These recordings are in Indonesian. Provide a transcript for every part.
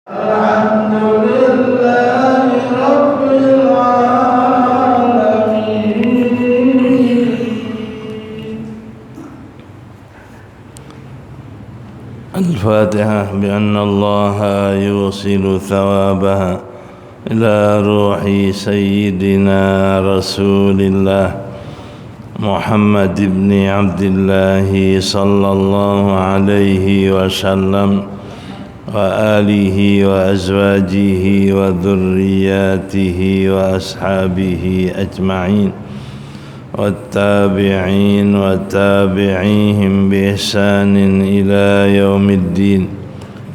الحمد لله رب العالمين. الفاتحة بأن الله يوصل ثوابها إلى روح سيدنا رسول الله محمد بن عبد الله صلى الله عليه وسلم وآله وأزواجه وذرياته وأصحابه أجمعين والتابعين وتابعيهم بإحسان إلى يوم الدين،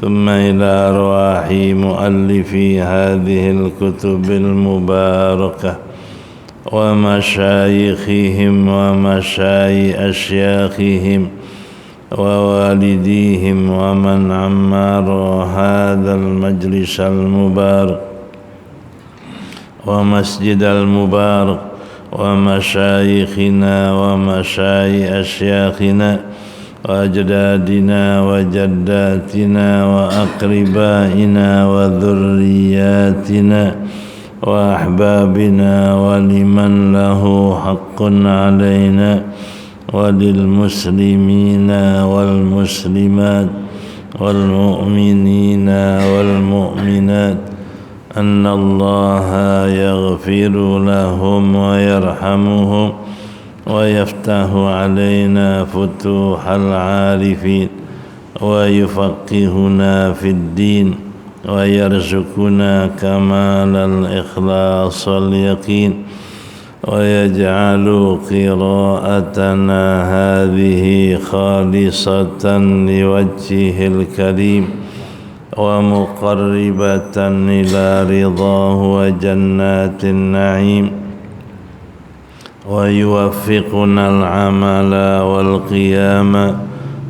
ثم إلى أرواح مؤلفي هذه الكتب المباركة ومشايخهم ومشايخ أشياخهم ووالديهم ومن عمر هذا المجلس المبارك ومسجد المبارك ومشايخنا ومشايخ أشياخنا وأجدادنا وجداتنا وأقربائنا وذرياتنا وأحبابنا ولمن له حق علينا وللمسلمين والمسلمات والمؤمنين والمؤمنات أن الله يغفر لهم ويرحمهم ويفتح علينا فتوح العارفين ويفقهنا في الدين ويرزقنا كمال الإخلاص واليقين ويجعل قراءتنا هذه خالصة لوجهه الكريم ومقربة إلى رضاه وجنات النعيم، ويوفقنا العمل والقيام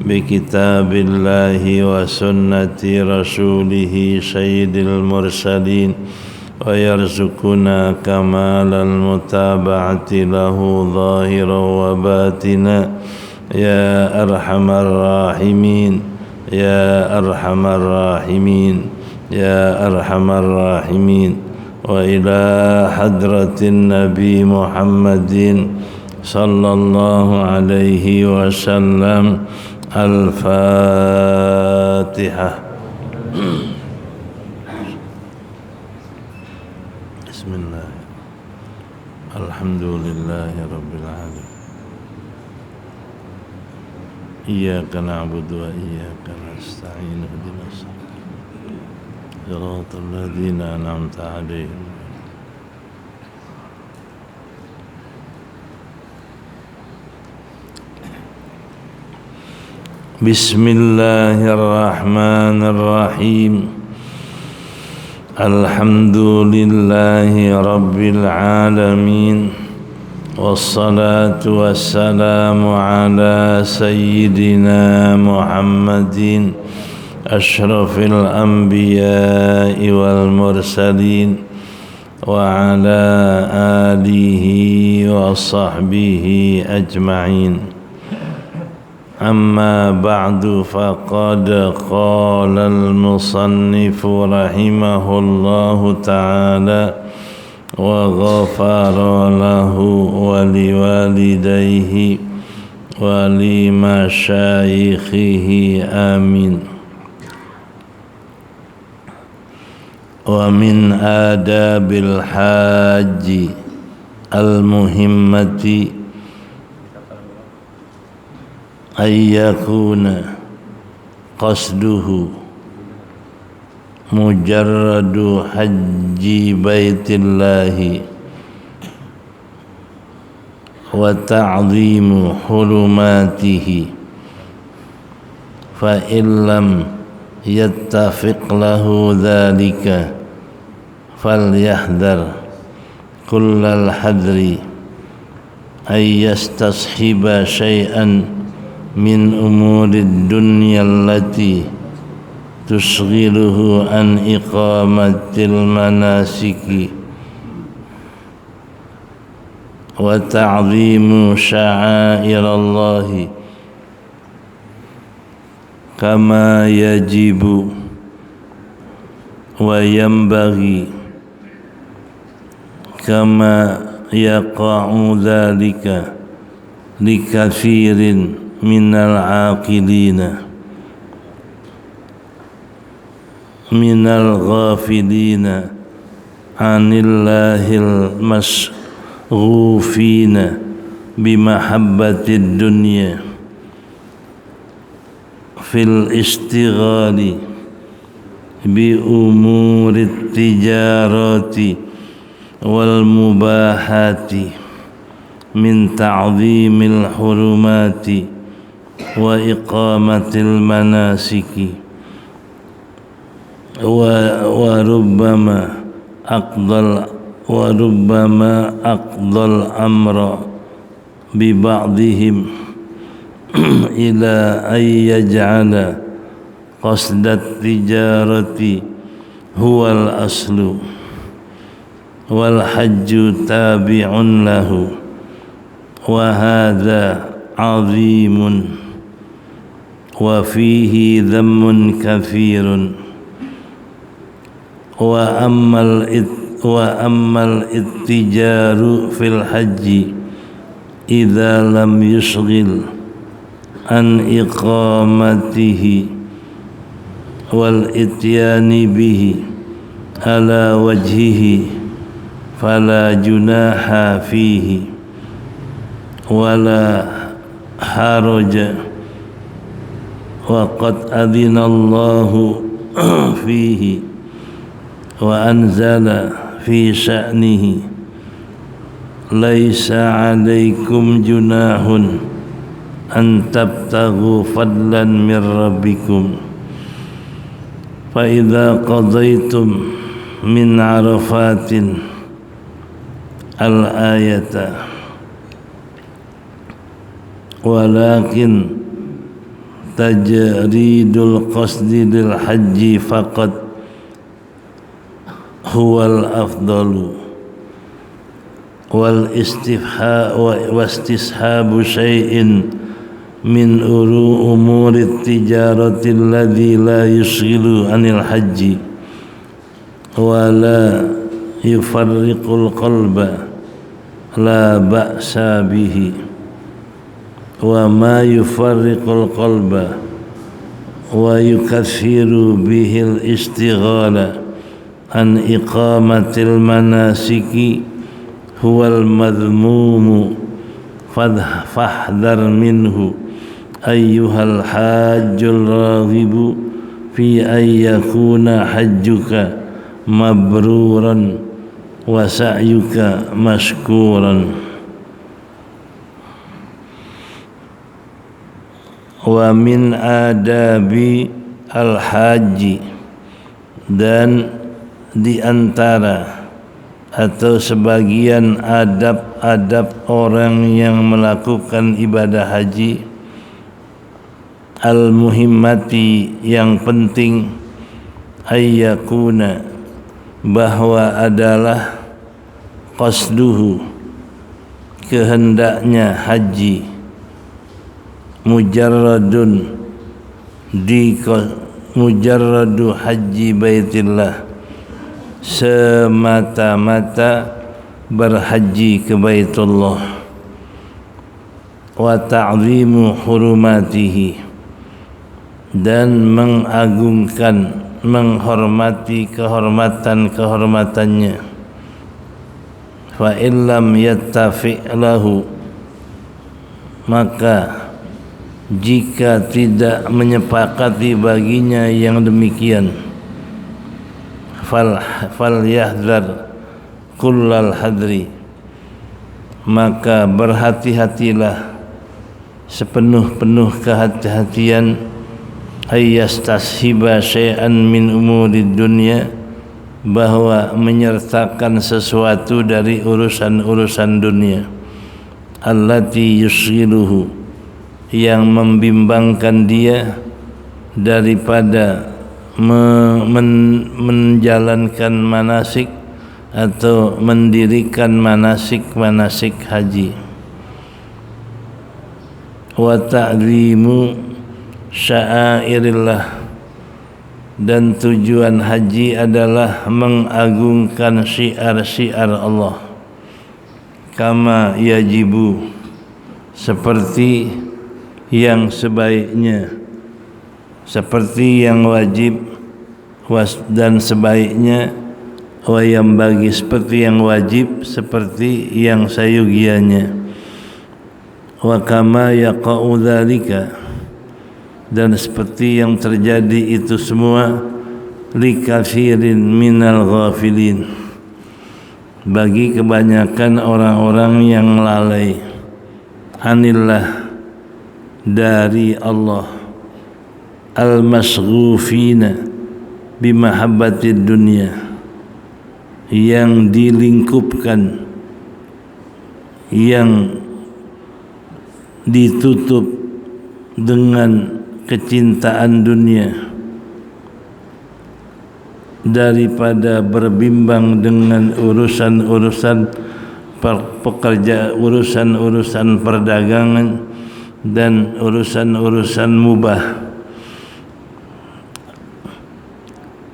بكتاب الله وسنة رسوله سيد المرسلين ويرزقنا كمال المتابعة له ظاهرا وباطنا يا أرحم الراحمين يا أرحم الراحمين يا أرحم الراحمين. وإلى حضرة النبي محمد صلى الله عليه وسلم الفاتحة. بسم الله. الحمد لله رب العالمين. إياك نعبد وإياك نستعين اهدنا صراط الذين أنعمت عليهم. بسم الله الرحمن الرحيم. الحمد لله رب العالمين، والصلاة والسلام على سيدنا محمد أشرف الأنبياء والمرسلين وعلى آله وصحبه أجمعين. أما بعد، فقد قال المصنف رحمه الله تعالى وغفر له ولوالديه ولمشايخه آمين. ومن آداب الحاج المهمة أن يكون قصده مجرد حج بيت الله وتعظيم حرماته، فإن لم يتفق له ذلك فليحذر كل الحذر أن يستصحب شيئا من أمور الدنيا التي تشغله عن إقامة المناسك وتعظيم شعائر الله كما يجب wa yanbaghi kama yaqa'u dhalika likathirin minal aqilina minal ghafilina anillahil masghufina bimahabbatid dunya fil istighali bi umurit tijarati wal mubahati min ta'zimil hurumati wa iqamatil manasiki wa rubbama aqdal amra bi ba'dihim ila ay yaj'ala qasdat tijarati huwal aslu wal hajju tabi'un lahu wa hadha 'azimun wa fihi dhammun kathirun wa ammal ittijaru fil hajji idza lam yushghil an iqamatihi wal ityani bihi ala wajhihi fala junaha fihi wala haraja wa qad adina Allahu fihi wa anzala fi sya'nihi laisa 'alaikum junahun an tabtaghu fadlan min rabbikum fa idza qadaytum min arafatin al-ayata walakin tajridul qasdi lil haji faqad huwal afdalu wal istishabu syai'in min umuri tijarati alladhi la yushghilu anil haji wa la yufarriqul qalba la ba'sa bihi wa ma yufarriqul qalba wa yukathiru bihil istighala an iqamatil manasiki huwal madhmumu fahdhar minhu ayyuhal hajjul raghibu fi ay yakuna hajjuka mabruran wa sa'yuka mashkuran wa min adabi al-haji dan di antara atau sebagian adab-adab orang yang melakukan ibadah haji al-muhimmati yang penting ayyakuna bahwa adalah qasduhu kehendaknya haji mujarradu haji baitillah semata-mata berhaji ke Baitullah wa ta'zimu hurumatihi dan mengagungkan menghormati kehormatannya fa illam yattafi' lahu maka jika tidak menyepakati baginya yang demikian fal yahdhar kullal hadri maka berhati-hatilah sepenuh-penuh kehati-hatian ayyastashiba syai'an min umurid dunya bahwa menyertakan sesuatu dari urusan-urusan dunia allati yushghiluhu yang membimbangkan dia daripada menjalankan manasik atau mendirikan manasik haji wa ta'zimu sya'airillah dan tujuan haji adalah mengagungkan syiar-syiar Allah. Kama yajibu, seperti yang sebaiknya, seperti yang wajib, dan sebaiknya, wa yang bagi, seperti yang wajib, seperti yang sayugianya. Wa kama yaqa'u dzalika, dan seperti yang terjadi itu semua, likatsirin minal ghafilin, bagi kebanyakan orang-orang yang lalai, anillah, dari Allah, al-masghufina bimahabbatid dunya, yang dilingkupkan, yang ditutup dengan kecintaan dunia, daripada berbimbang dengan urusan-urusan pekerja, urusan-urusan perdagangan dan urusan-urusan mubah.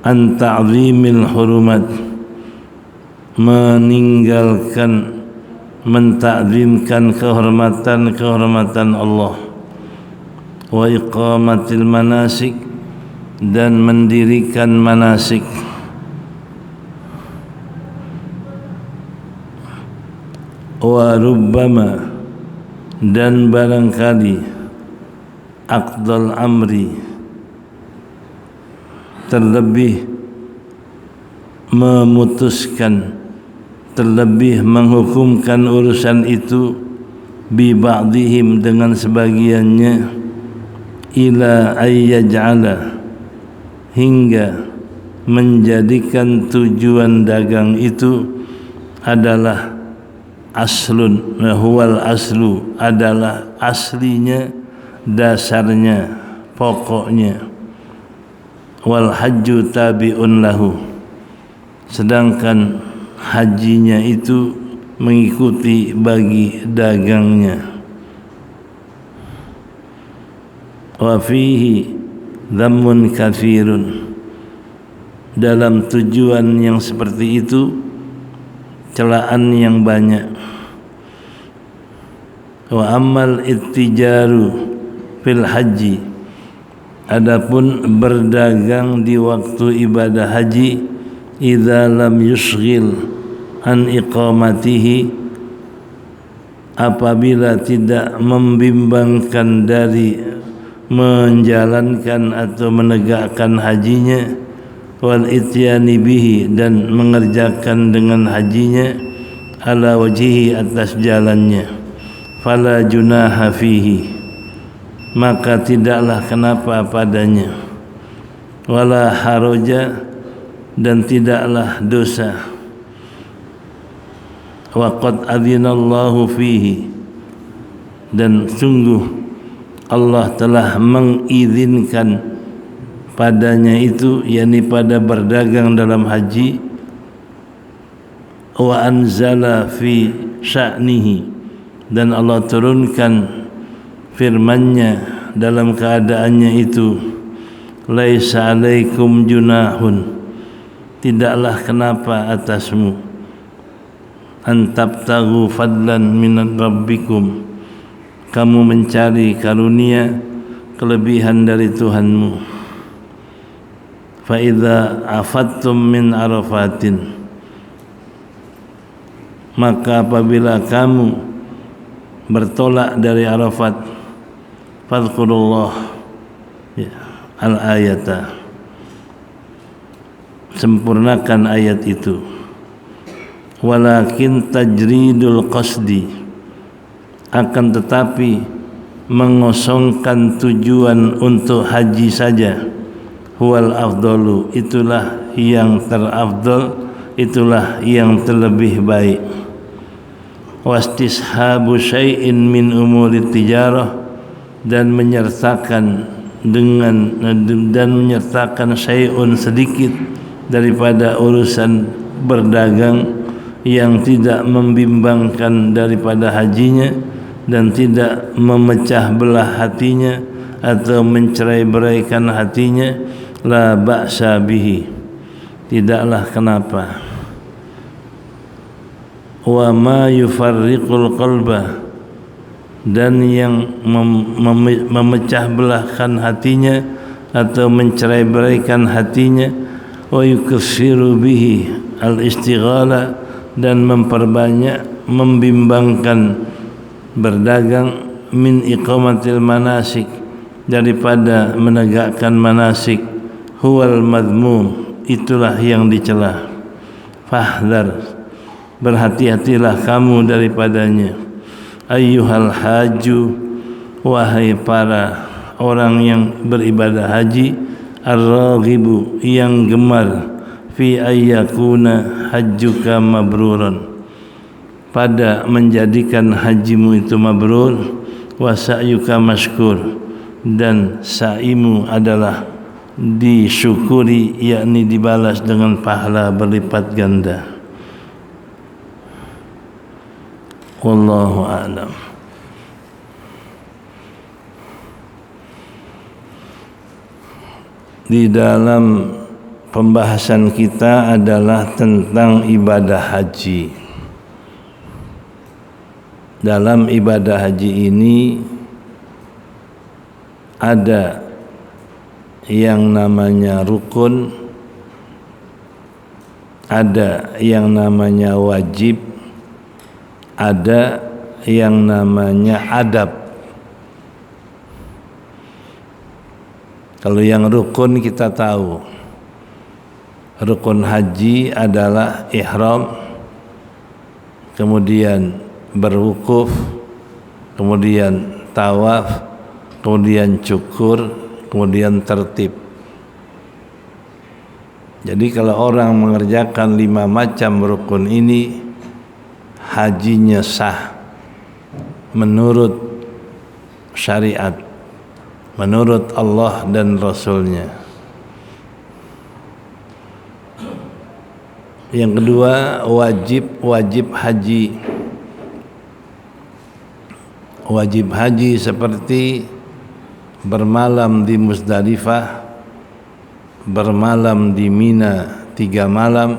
An ta'zimil hurumat, meninggalkan, mentakzimkan kehormatan-kehormatan Allah. Wa iqamatil manasik, dan mendirikan manasik. Wa rubbama, dan barangkali, aqdal amri, terlebih memutuskan, terlebih menghukumkan urusan itu, bi ba'dihim, dengan sebagiannya, ila ayyaj'ala, hingga menjadikan tujuan dagang itu adalah aslun, huwal aslu, adalah aslinya, dasarnya, pokoknya. Wal hajju tabi'un lahu, sedangkan hajinya itu mengikuti bagi dagangnya. Wa fihi dhammun katsirun, dalam tujuan yang seperti itu celaan yang banyak. Wa ammal ittijaru fil haji, adapun berdagang di waktu ibadah haji, idza lam yushghil an iqamatihi, apabila tidak membimbangkan dari menjalankan atau menegakkan hajinya, wal ityani bihi, dan mengerjakan dengan hajinya, ala wajhihi, atas jalannya, fala junaha fihi, maka tidaklah kenapa padanya, wala haraja, dan tidaklah dosa. Wa qad adzinallahu fihi, dan sungguh Allah telah mengizinkan padanya itu, yakni pada berdagang dalam haji. Wa anzala fi sya'nihi, dan Allah turunkan firman-Nya dalam keadaannya itu, laisa alaikum junahun, tidaklah kenapa atasmu, an tabtaghu fadlan min rabbikum, kamu mencari karunia, kelebihan dari Tuhanmu. Fa idza afattum min arafatin, maka apabila kamu bertolak dari Arafat, fadhkurullah, ya, al-ayata, sempurnakan ayat itu. Walakin tajridul qasdi, akan tetapi mengosongkan tujuan untuk haji saja, huwal afdalu, itulah yang terafdal, itulah yang terlebih baik. Wastishabu syai'in min umuri tijarah, dan menyertakan syai'un, sedikit daripada urusan berdagang, yang tidak membimbangkan daripada hajinya dan tidak memecah belah hatinya atau mencerai-beraikan hatinya, la ba'sa bihi, tidaklah kenapa. Wa ma yufarriqul qalba, dan yang memecah belahkan hatinya atau mencerai-beraikan hatinya, wa yukassiru bihi al-istighala, dan memperbanyak membimbangkan berdagang, min iqamatil manasik, daripada menegakkan manasik, huwal madmum, itulah yang dicela. Fahdhar, berhati-hatilah kamu daripadanya. Ayyuhal haju, wahai para orang yang beribadah haji, ar-raghibu, yang gemar, fi ayyakuna hajjuka mabruran, pada menjadikan hajimu itu mabrur, wa sa'yuka mashkur, dan sa'imu adalah disyukuri, yakni dibalas dengan pahala berlipat ganda. Wallahu a'lam. Di dalam pembahasan kita adalah tentang ibadah haji. Dalam ibadah haji ini ada yang namanya rukun, ada yang namanya wajib, ada yang namanya adab. Kalau yang rukun kita tahu, rukun haji adalah ihram, kemudian berwukuf, kemudian tawaf, kemudian cukur, kemudian tertib. Jadi kalau orang mengerjakan 5 macam rukun ini, hajinya sah menurut syariat, menurut Allah dan Rasulnya. Yang kedua, wajib haji. Wajib haji seperti bermalam di Muzdalifah, bermalam di Mina 3 malam,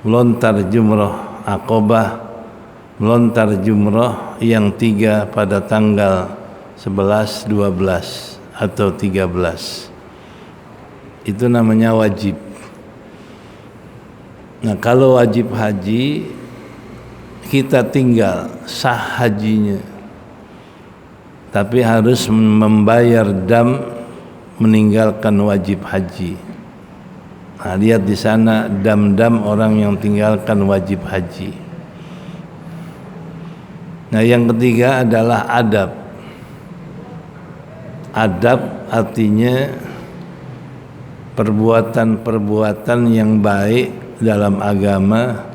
melontar jumrah Aqabah, melontar jumrah yang 3 pada tanggal 11, 12 atau 13. Itu namanya wajib. Nah, kalau wajib haji, kita tinggal sah hajinya, tapi harus membayar dam meninggalkan wajib haji. Nah, lihat di sana dam-dam orang yang tinggalkan wajib haji. Nah, yang ketiga adalah adab. Adab artinya perbuatan-perbuatan yang baik dalam agama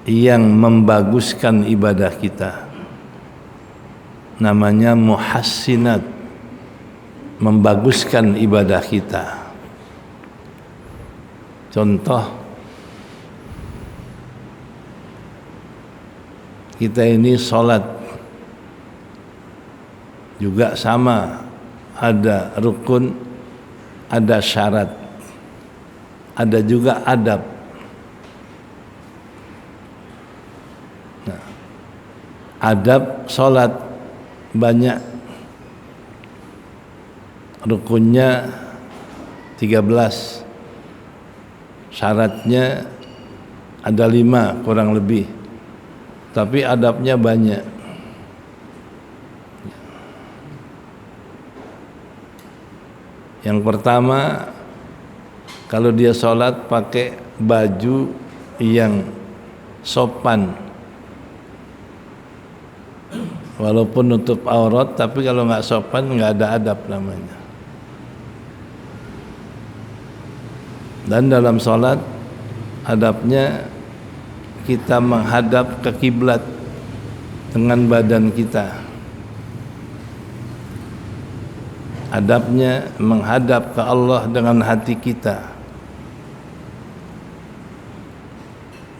yang membaguskan ibadah kita. Namanya muhassinat, membaguskan ibadah kita. Contoh, kita ini sholat juga sama, ada rukun, ada syarat, ada juga adab. Nah, adab sholat banyak, rukunnya 13, syaratnya ada 5 kurang lebih, tapi adabnya banyak. Yang pertama, kalau dia sholat pakai baju yang sopan, walaupun nutup aurat, tapi kalau nggak sopan nggak ada adab namanya. Dan dalam sholat adabnya kita menghadap ke kiblat dengan badan kita. Adabnya menghadap ke Allah dengan hati kita,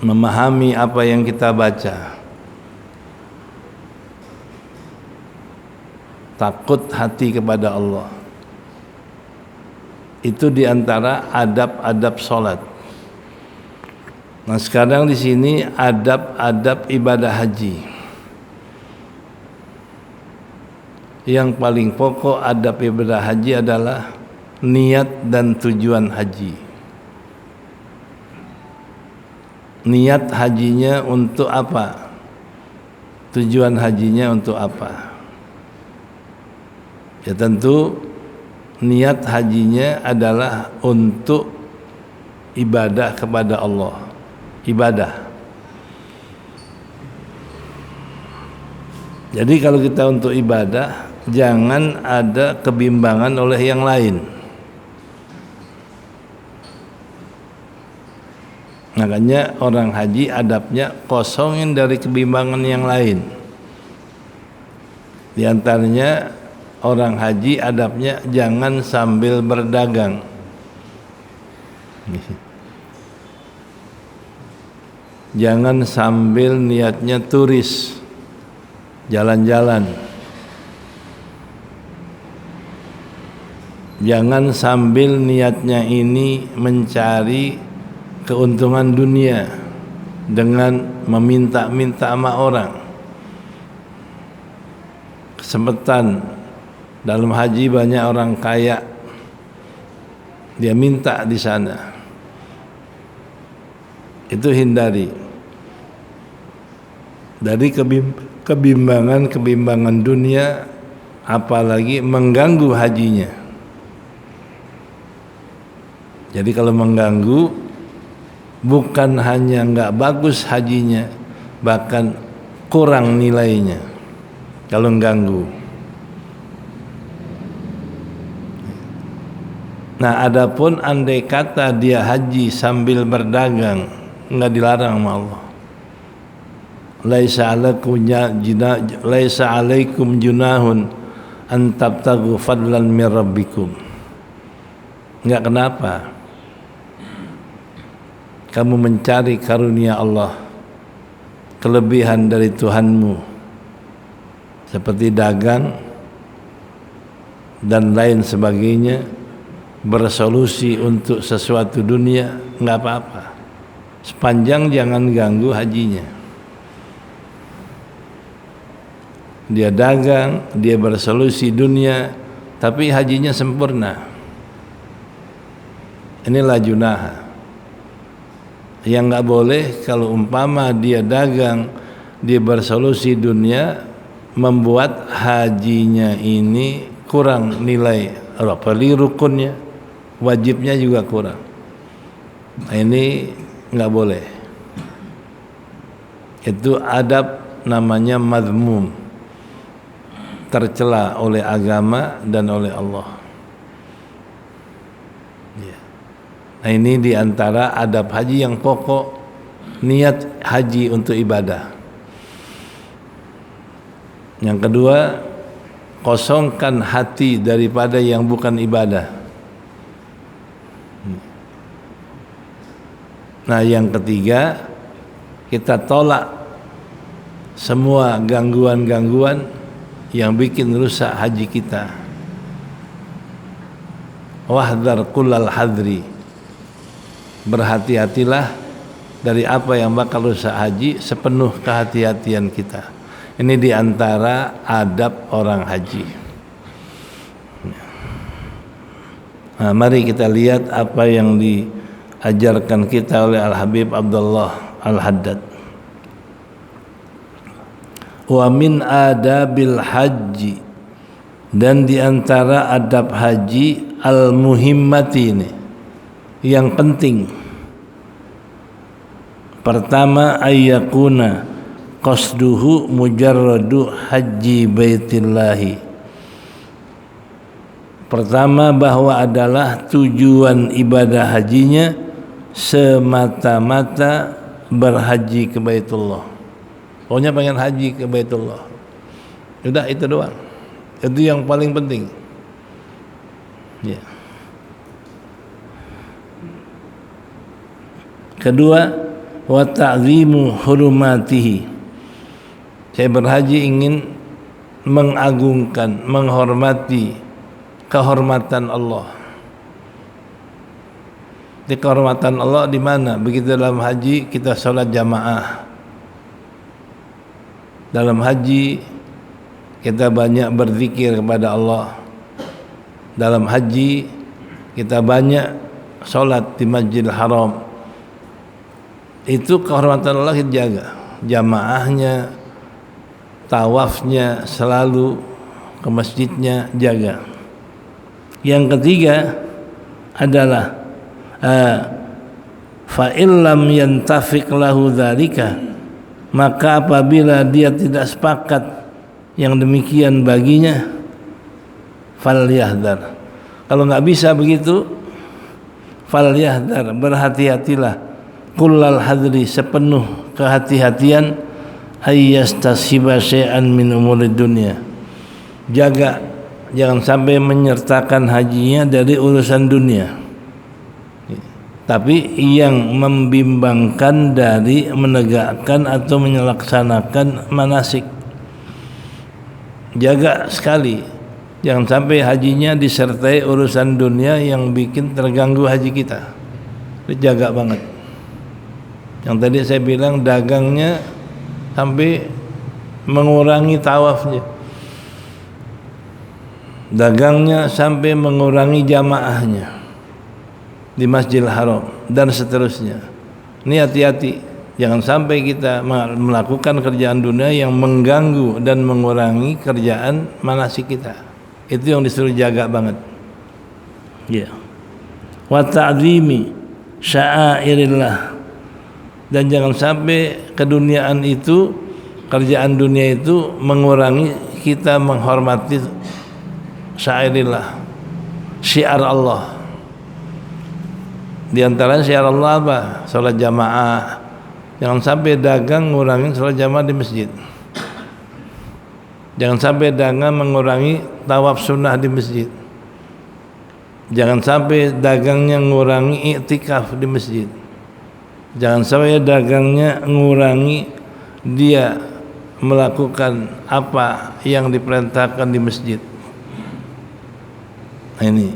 memahami apa yang kita baca, takut hati kepada Allah. Itu diantara adab-adab sholat. Nah sekarang di sini adab-adab ibadah haji. Yang paling pokok adab ibadah haji adalah niat dan tujuan haji. Niat hajinya untuk apa? Tujuan hajinya untuk apa? Ya tentu niat hajinya adalah untuk ibadah kepada Allah. Ibadah. Jadi kalau kita untuk ibadah, jangan ada kebimbangan oleh yang lain. Makanya orang haji adabnya kosongin dari kebimbangan yang lain. Di antaranya orang haji adabnya jangan sambil berdagang. Jangan sambil niatnya turis, jalan-jalan. Jangan sambil niatnya ini mencari keuntungan dunia dengan meminta-minta sama orang. Kesempatan dalam haji banyak orang kaya, dia minta di sana. Itu hindari. Dari kebimbangan dunia, apalagi mengganggu hajinya. Jadi kalau mengganggu, bukan hanya enggak bagus hajinya, bahkan kurang nilainya kalau mengganggu. Nah, adapun andai kata dia haji sambil berdagang, enggak dilarang sama Allah. Laisa alaikum junahun an tabtagu fadlan min rabbikum. Enggak kenapa kamu mencari karunia Allah, kelebihan dari Tuhanmu, seperti dagang dan lain sebagainya, bersolusi untuk sesuatu dunia, enggak apa-apa, sepanjang jangan ganggu hajinya. Dia dagang, dia bersolusi dunia, tapi hajinya sempurna. Inilah junaha. Yang enggak boleh kalau umpama dia dagang, dia bersolusi dunia, membuat hajinya ini kurang nilai, apalagi rukunnya, wajibnya juga kurang. Nah, ini enggak boleh. Itu adab namanya mazmum, tercela oleh agama dan oleh Allah. Nah, ini diantara adab haji yang pokok, niat haji untuk ibadah. Yang kedua, kosongkan hati daripada yang bukan ibadah. Nah, yang ketiga, kita tolak semua gangguan-gangguan yang bikin rusak haji kita. Wahdar kullal hadri. Berhati-hatilah dari apa yang bakal rusak haji, sepenuh kehati-hatian kita. Ini diantara adab orang haji. Nah, mari kita lihat apa yang diajarkan kita oleh Al-Habib Abdullah Al-Haddad. Wa min adabil haji, dan diantara adab haji al-muhimmati, ini yang penting. Pertama, ayyakuna qasduhu mujarradu haji baitillahi. Pertama, bahwa adalah tujuan ibadah hajinya semata-mata berhaji ke Baitullah. Pokoknya pengen haji ke Baitullah. Udah itu doang. Itu yang paling penting. Ya. Kedua, wa ta'zimu hurumatihi. Saya berhaji ingin mengagungkan, menghormati kehormatan Allah. Di kehormatan Allah di mana? Begitu dalam haji kita sholat jamaah. Dalam haji kita banyak berzikir kepada Allah. Dalam haji kita banyak sholat di Masjidil Haram. Itu kehormatan Allah kita jaga. Jamaahnya, tawafnya selalu ke masjidnya jaga. Yang ketiga adalah fa illam yantafiq lahu dzalika, maka apabila dia tidak sepakat yang demikian baginya, falyahdar. Kalau nggak bisa begitu, falyahdar, berhati-hatilah, kullal hadri, sepenuh kehati-hatian, ayyastashiba syai'an min umurid dunya. Jaga jangan sampai menyertakan hajinya dari urusan dunia, tapi yang membimbangkan dari menegakkan atau menyelaksanakan manasik. Jaga sekali, jangan sampai hajinya disertai urusan dunia yang bikin terganggu haji kita. Jaga banget. Yang tadi saya bilang dagangnya sampai mengurangi tawafnya, dagangnya sampai mengurangi jamaahnya di Masjidil Haram dan seterusnya. Ini hati-hati, jangan sampai kita melakukan kerjaan dunia yang mengganggu dan mengurangi kerjaan manasik kita. Itu yang disuruh jaga banget. Ya. Wa ta'zimi sya'airillah, dan jangan sampai keduniaan itu, kerjaan dunia itu mengurangi kita menghormati sya'airillah, syiar Allah. Di antara syiar Allah apa? Salat jamaah. Jangan sampai dagang ngurangin salat jamaah di masjid. Jangan sampai dagang mengurangi tawaf sunnah di masjid. Jangan sampai dagangnya ngurangi iktikaf di masjid. Jangan sampai dagangnya ngurangi dia melakukan apa yang diperintahkan di masjid. Ini,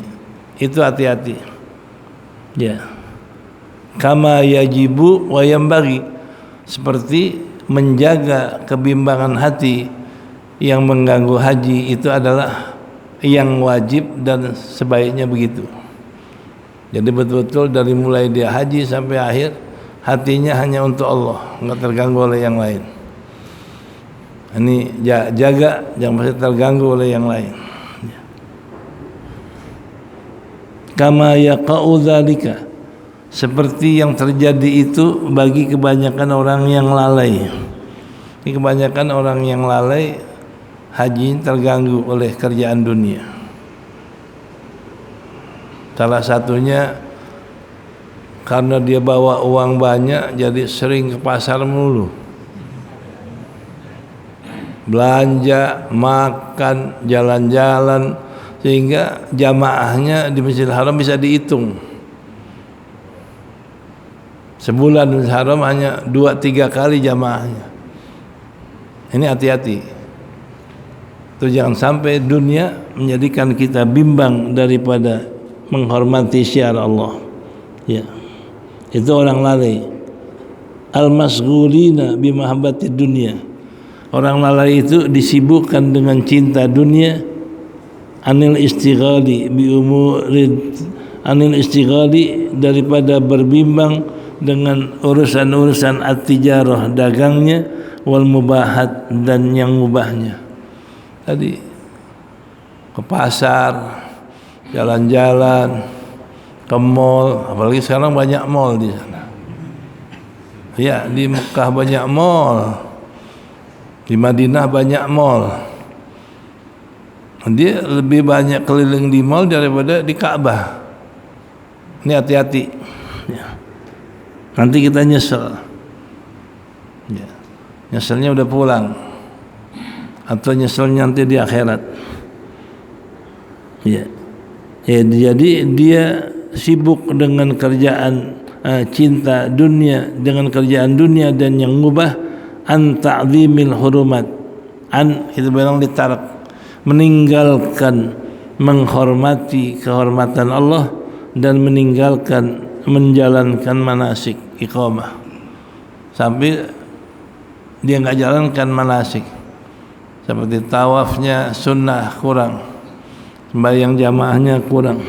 itu hati-hati. Ya, kama yajibu wa yambaghi, seperti menjaga kebimbangan hati yang mengganggu haji itu adalah yang wajib dan sebaiknya begitu. Jadi betul-betul dari mulai dia haji sampai akhir hatinya hanya untuk Allah, enggak terganggu oleh yang lain. Ini jaga jangan sampai terganggu oleh yang lain. Kama yaqa'u dzalika, seperti yang terjadi itu bagi kebanyakan orang yang lalai. Ini kebanyakan orang yang lalai haji terganggu oleh kerjaan dunia. Salah satunya karena dia bawa uang banyak jadi sering ke pasar mulu. Belanja, makan, jalan-jalan, sehingga jamaahnya di Masjidil Haram bisa dihitung. Sebulan di Masjidil Haram hanya 2-3 kali jamaahnya. Ini hati-hati. Itu jangan sampai dunia menjadikan kita bimbang daripada menghormati syiar Allah. Ya. Itu orang lalai. Al-masghulina bi mahabbati dunya. Orang lalai itu disibukkan dengan cinta dunia. Anil istighali bi umurid, anil istighali, daripada berbimbang dengan urusan-urusan at-tijarah, dagangnya, wal mubahat, dan yang mubahnya. Tadi ke pasar, jalan-jalan, ke mall, apalagi sekarang banyak mall di sana. Ya, di Mekah banyak mall, di Madinah banyak mall. Dia lebih banyak keliling di mall daripada di Ka'bah. Ini hati-hati. Ya. Nanti kita nyesel. Ya. Nyeselnya udah pulang, atau nyeselnya nanti di akhirat. Ya. Jadi dia sibuk dengan kerjaan cinta dunia, dengan kerjaan dunia dan yang mubah, an ta'zimil hurumat. An itu bilang ditarak, meninggalkan menghormati kehormatan Allah dan meninggalkan menjalankan manasik iqamah, sampai dia nggak jalankan manasik, seperti tawafnya sunnah kurang, sembahyang jamaahnya kurang,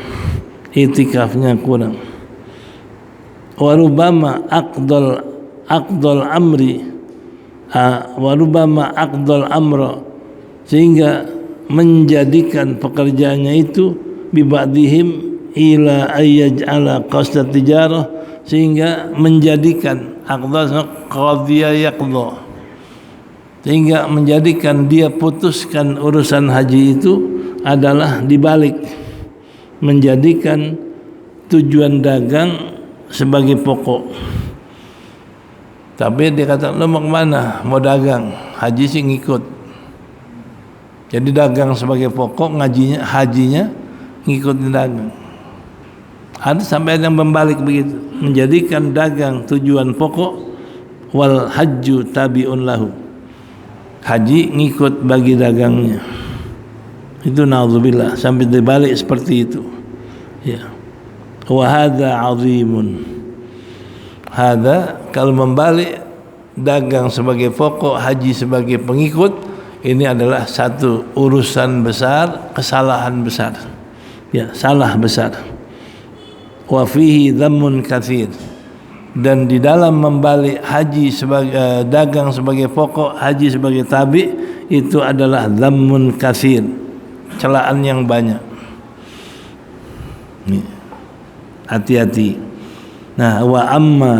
itikafnya kurang. Warubama aqdal amri warubama aqdal amra, sehingga menjadikan pekerjaannya itu bibadihim ila ayyaj'ala qasdat tijarah, sehingga menjadikan qadhiya yaqdha, sehingga menjadikan dia putuskan urusan haji itu adalah dibalik, menjadikan tujuan dagang sebagai pokok. Tapi dia kata, lo mau kemana? Mau dagang, haji sih ngikut. Jadi dagang sebagai pokok, hajinya ngikut dagang. Ada sampai yang membalik begitu, menjadikan dagang tujuan pokok, wal hajju tabi'un lahu, haji ngikut bagi dagangnya. Itu naudzubillah, sampai dibalik seperti itu. Ya. Wa hadza 'azimun. Hadza, kalau membalik dagang sebagai pokok, haji sebagai pengikut, ini adalah satu urusan besar, kesalahan besar. Ya, salah besar. Wa fihi dhammun katsir. Dan di dalam membalik haji sebagai dagang sebagai pokok, haji sebagai tabi, itu adalah dhammun katsir, celaan yang banyak. Hati-hati. Nah, wa amma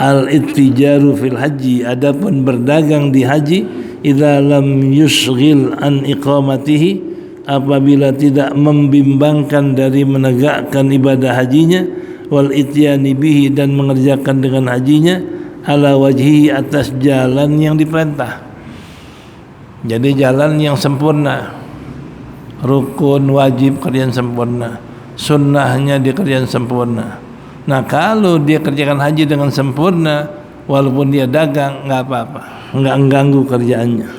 al-ittijaru fil haji, adapun berdagang di haji, idza lam yusghil an iqamatihi, apabila tidak membimbangkan dari menegakkan ibadah hajinya, wal ityani bihi, dan mengerjakan dengan hajinya, ala wajhihi, atas jalan yang diperintah. Jadi jalan yang sempurna, rukun wajib kerjaan sempurna, sunnahnya dia kerjaan sempurna. Nah, kalau dia kerjakan haji dengan sempurna, walaupun dia dagang, nggak apa-apa, nggak mengganggu kerjaannya.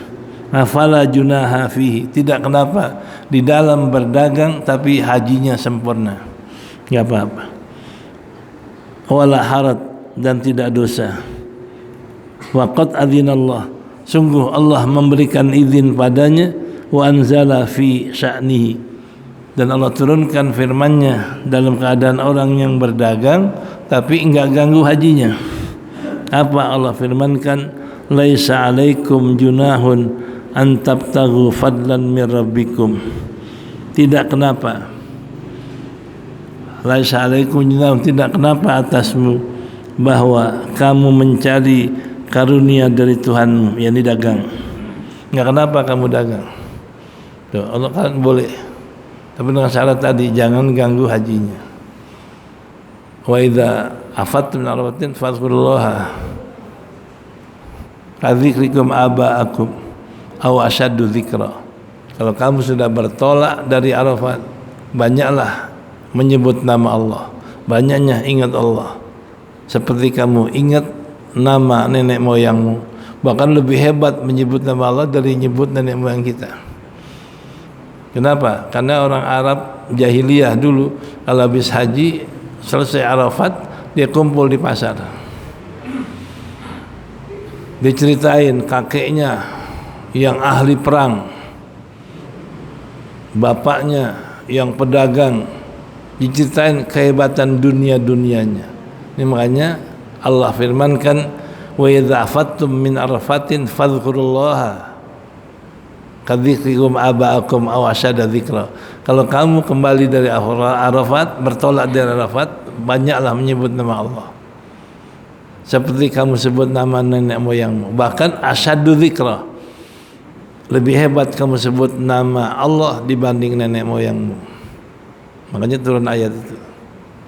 Fala junaha fihi, tidak kenapa di dalam berdagang tapi hajinya sempurna, nggak apa-apa. Wala harat, dan tidak dosa. Waqad adzinallah, sungguh Allah memberikan izin padanya, wa anzala fi sya'nihi, dan Allah turunkan firman-Nya dalam keadaan orang yang berdagang tapi enggak ganggu hajinya. Apa Allah firmankan? Laisa 'alaikum junahun an tabtaghu fadlan min rabbikum. Tidak kenapa. Laisa 'alaikum junahun, tidak kenapa atasmu bahwa kamu mencari karunia dari Tuhanmu, yakni dagang. Enggak kenapa kamu dagang. Tuh, Allah kan boleh. Tapi dengan syarat tadi, jangan ganggu hajinya. Wa idza afattum min arafatin fadhkurullaha kadzikrikum aba'akum aw asyaddu dzikra. Kalau kamu sudah bertolak dari Arafat, banyaklah menyebut nama Allah, banyaknya ingat Allah, seperti kamu ingat nama nenek moyangmu. Bahkan lebih hebat menyebut nama Allah dari menyebut nenek moyang kita. Kenapa? Karena orang Arab jahiliyah dulu kalau habis haji selesai Arafat, dia kumpul di pasar. Diceritain kakeknya yang ahli perang, bapaknya yang pedagang, diceritain kehebatan dunia-dunianya. Ini makanya Allah firmankan, wa idza afattum min arafatin fadhkurullaha kadzikrikum aba'akum aw asyadda dzikra. Kalau kamu kembali dari Arafat, bertolak dari Arafat, banyaklah menyebut nama Allah, seperti kamu sebut nama nenek moyangmu. Bahkan asyaddu dzikra, lebih hebat kamu sebut nama Allah dibanding nenek moyangmu. Makanya turun ayat itu.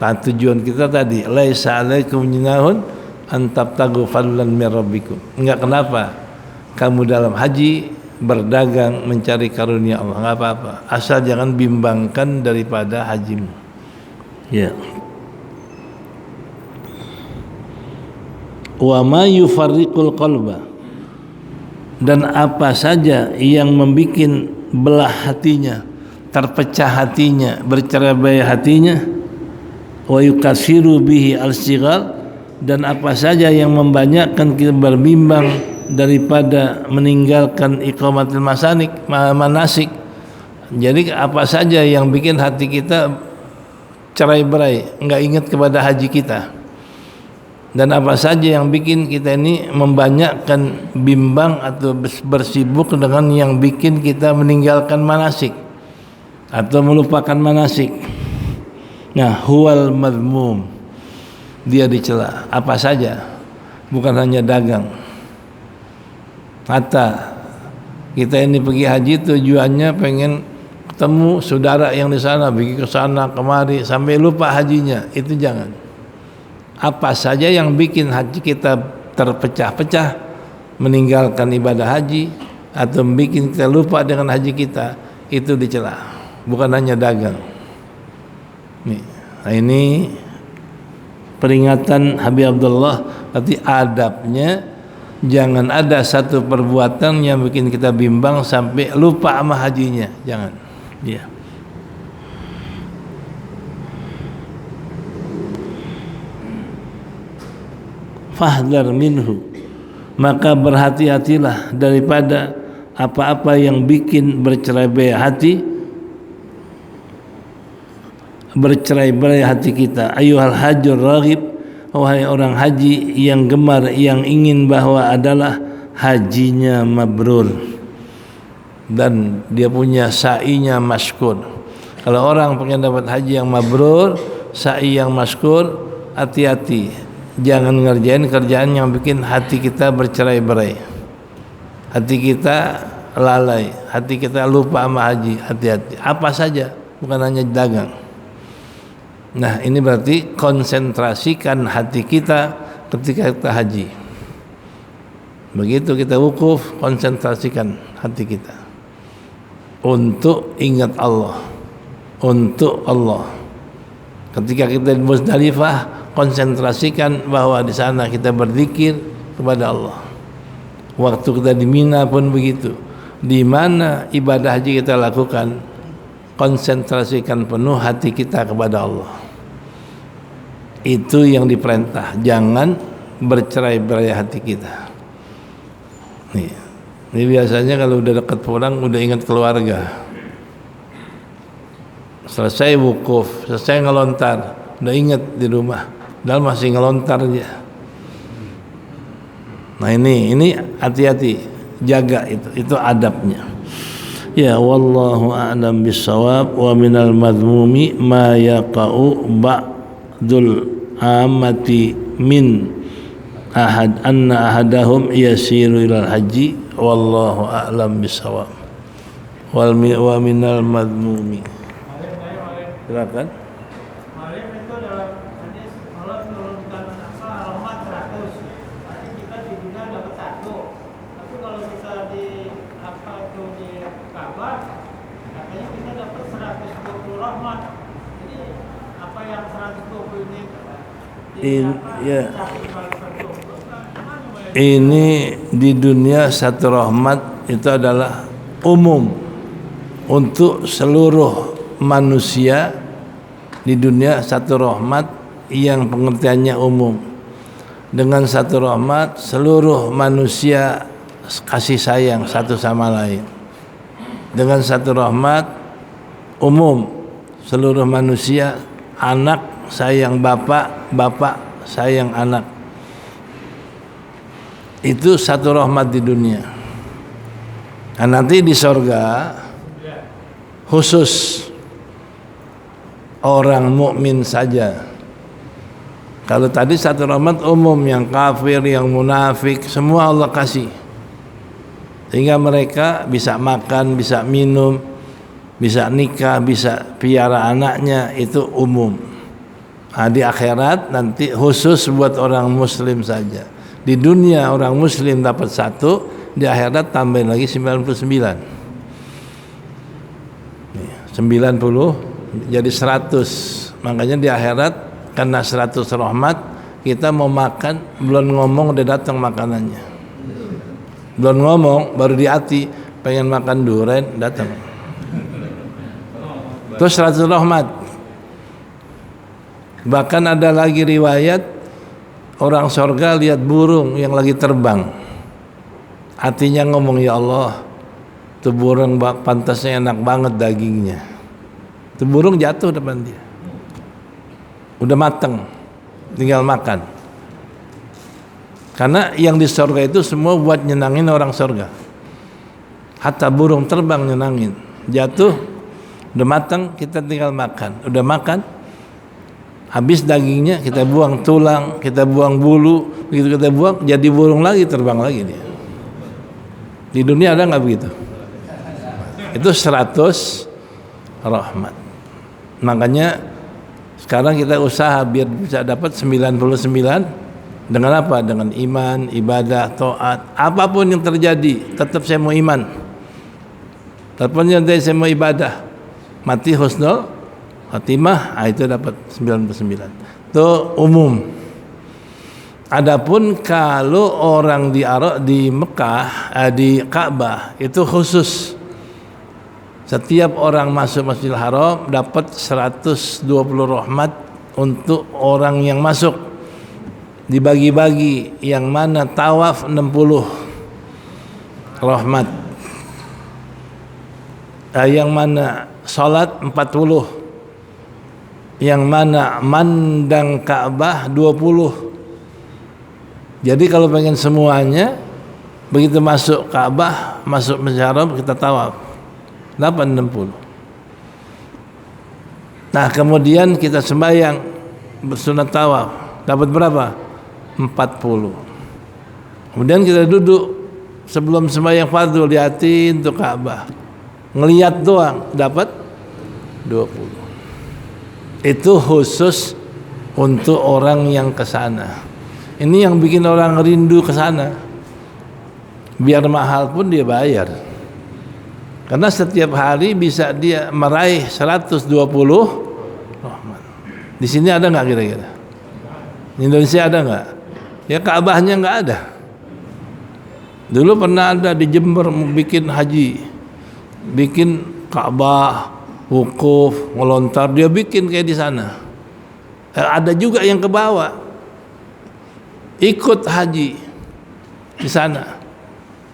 Nah, tujuan kita tadi, laisa 'alaikum junahun an tabtaghu fadlan min rabbikum. Enggak kenapa kamu dalam haji berdagang mencari karunia Allah, enggak apa-apa, asal jangan bimbangkan daripada hajimu. Ya. Wa ma yufarriqul qalba, dan apa saja yang membikin belah hatinya, terpecah hatinya, bercerai-berai hatinya, wa yukasiru bihi al-sighal, dan apa saja yang membanyakkan kita berbimbang daripada meninggalkan iqamatul manasik. Jadi apa saja yang bikin hati kita cerai-berai, enggak ingat kepada haji kita, dan apa saja yang bikin kita ini membanyakkan bimbang atau bersibuk dengan yang bikin kita meninggalkan manasik atau melupakan manasik. Nah, huwal madmum, dia dicela. Apa saja, bukan hanya dagang. Hatta kita ini pergi haji tujuannya pengen ketemu saudara yang di sana, pergi ke sana kemari sampai lupa hajinya, itu jangan. Apa saja yang bikin haji kita terpecah-pecah, meninggalkan ibadah haji atau bikin kita lupa dengan haji kita, itu dicela, bukan hanya dagang. Nih, nah ini peringatan Habib Abdullah. Berarti adabnya jangan ada satu perbuatan yang bikin kita bimbang sampai lupa sama hajinya, jangan. Ya. Fahdar minhu, maka berhati-hatilah daripada apa-apa yang bikin bercerai-berai hati kita. Ayuhal hajjur raghib, wahai orang haji yang gemar, yang ingin bahwa adalah hajinya mabrur dan dia punya sa'inya masykur. Kalau orang pengen dapat haji yang mabrur, sa'i yang masykur, hati-hati, jangan ngerjain kerjaan yang bikin hati kita bercerai-berai, hati kita lalai, hati kita lupa sama haji. Hati-hati, apa saja, bukan hanya dagang. Nah, ini berarti konsentrasikan hati kita ketika kita haji. Begitu kita wukuf, konsentrasikan hati kita untuk ingat Allah, untuk Allah. Ketika kita di Muzdalifah, konsentrasikan bahwa di sana kita berzikir kepada Allah. Waktu kita di Mina pun begitu. Di mana ibadah haji kita lakukan, konsentrasikan penuh hati kita kepada Allah. Itu yang diperintah, jangan bercerai-berai hati kita. Nih. Ini biasanya kalau udah dekat pulang udah ingat keluarga. Selesai wukuf, selesai ngelontar, udah ingat di rumah, padahal masih ngelontar aja. Nah ini hati-hati, jaga itu adabnya. Ya wallahu a'lam bissawab. Wa minal madmumi ma yaqa'u ba'dul amati min ahad anna ahadahum yasiru ilal haji, wallahu a'lam bissawab. Wa minal madmumi. Silakan. Malam itu dalam hadis Allah menurunkan rahmat 100. Berarti kita di dunia dapat 1. Tapi kalau kita di di kabar, katanya kita dapat 120 rahmat. Jadi apa yang 120 ini di dunia satu rahmat itu adalah umum untuk seluruh manusia. Di dunia satu rahmat yang pengertiannya umum. Dengan satu rahmat seluruh manusia kasih sayang satu sama lain. Dengan satu rahmat umum seluruh manusia, anak sayang bapak, bapak sayang anak. Itu satu rahmat di dunia. Nah, nanti di sorga khusus orang mukmin saja. Kalau tadi satu rahmat umum, yang kafir, yang munafik, semua Allah kasih. Sehingga mereka bisa makan, bisa minum, bisa nikah, bisa piara anaknya, itu umum. Nah, di akhirat nanti khusus buat orang muslim saja. Di dunia orang muslim dapat 1, di akhirat tambahin lagi 99. 90 jadi 100. Makanya di akhirat karena 100 rahmat, kita mau makan belum ngomong udah datang makanannya. Belum ngomong baru di hati pengen makan durian datang. Terus 100 rahmat. Bahkan ada lagi riwayat orang surga lihat burung yang lagi terbang. Hatinya ngomong, ya Allah, itu burung pantasnya enak banget dagingnya. Itu burung jatuh depan dia. Udah mateng, tinggal makan. Karena yang di surga itu semua buat nyenangin orang surga. Hatta burung terbang nyenangin. Jatuh, udah mateng, kita tinggal makan. Udah makan, habis dagingnya kita buang tulang, kita buang bulu, begitu kita buang jadi burung lagi, terbang lagi dia. Di dunia ada nggak begitu? Itu 100 rahmat. Makanya sekarang kita usaha biar bisa dapat 99 dengan apa? Dengan iman, ibadah, taat, apapun yang terjadi, tetap saya mau iman. Tetap saya mau ibadah. Mati husnul khatimah, itu dapat 99. Itu umum. Adapun kalau orang di Mekah, di Ka'bah itu khusus. Setiap orang masuk Masjidil Haram dapat 120 rahmat untuk orang yang masuk. Dibagi-bagi, yang mana tawaf 60 rahmat, yang mana salat 40, yang mana mandang Ka'bah 20. Jadi kalau pengen semuanya, begitu masuk Ka'bah, masuk Masjidil Haram, kita tawaf 60. Nah kemudian kita sembahyang bersunat tawaf, dapat berapa? 40. Kemudian kita duduk sebelum sembahyang fardu, liatin untuk Ka'bah, ngelihat doang, dapat 20. Itu khusus untuk orang yang ke sana. Ini yang bikin orang rindu ke sana. Biar mahal pun dia bayar. Karena setiap hari bisa dia meraih 120 rahmat. Di sini ada nggak kira-kira? Di Indonesia ada nggak? Ya Ka'bahnya nggak ada. Dulu pernah ada di Jember bikin haji, bikin Ka'bah, wukuf, ngelontar, dia bikin kayak di sana. Ada juga yang ke bawah, ikut haji di sana.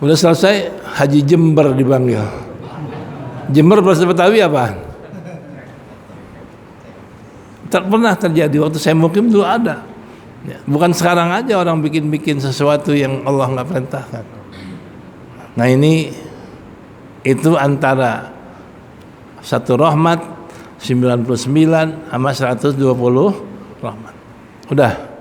Udah selesai haji Jember dipanggil. Jember bahasa Betawi apa? Tak pernah terjadi. Waktu saya mukim dulu ada. Ya, bukan sekarang aja orang bikin-bikin sesuatu yang Allah nggak perintahkan. Nah ini itu antara satu rahmat 99 sama 120 rahmat. Udah.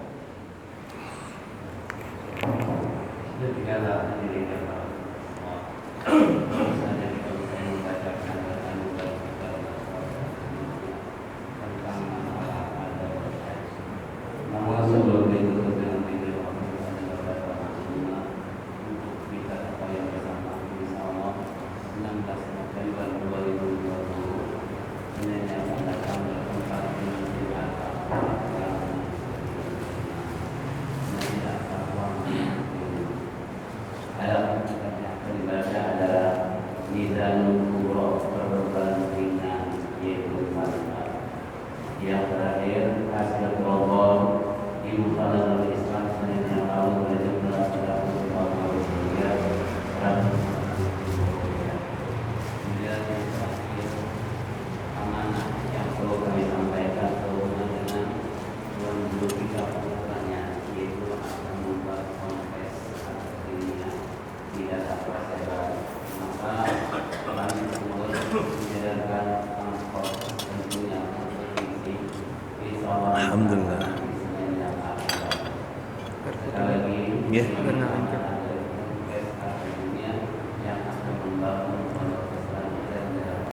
Alhamdulillah. Ya.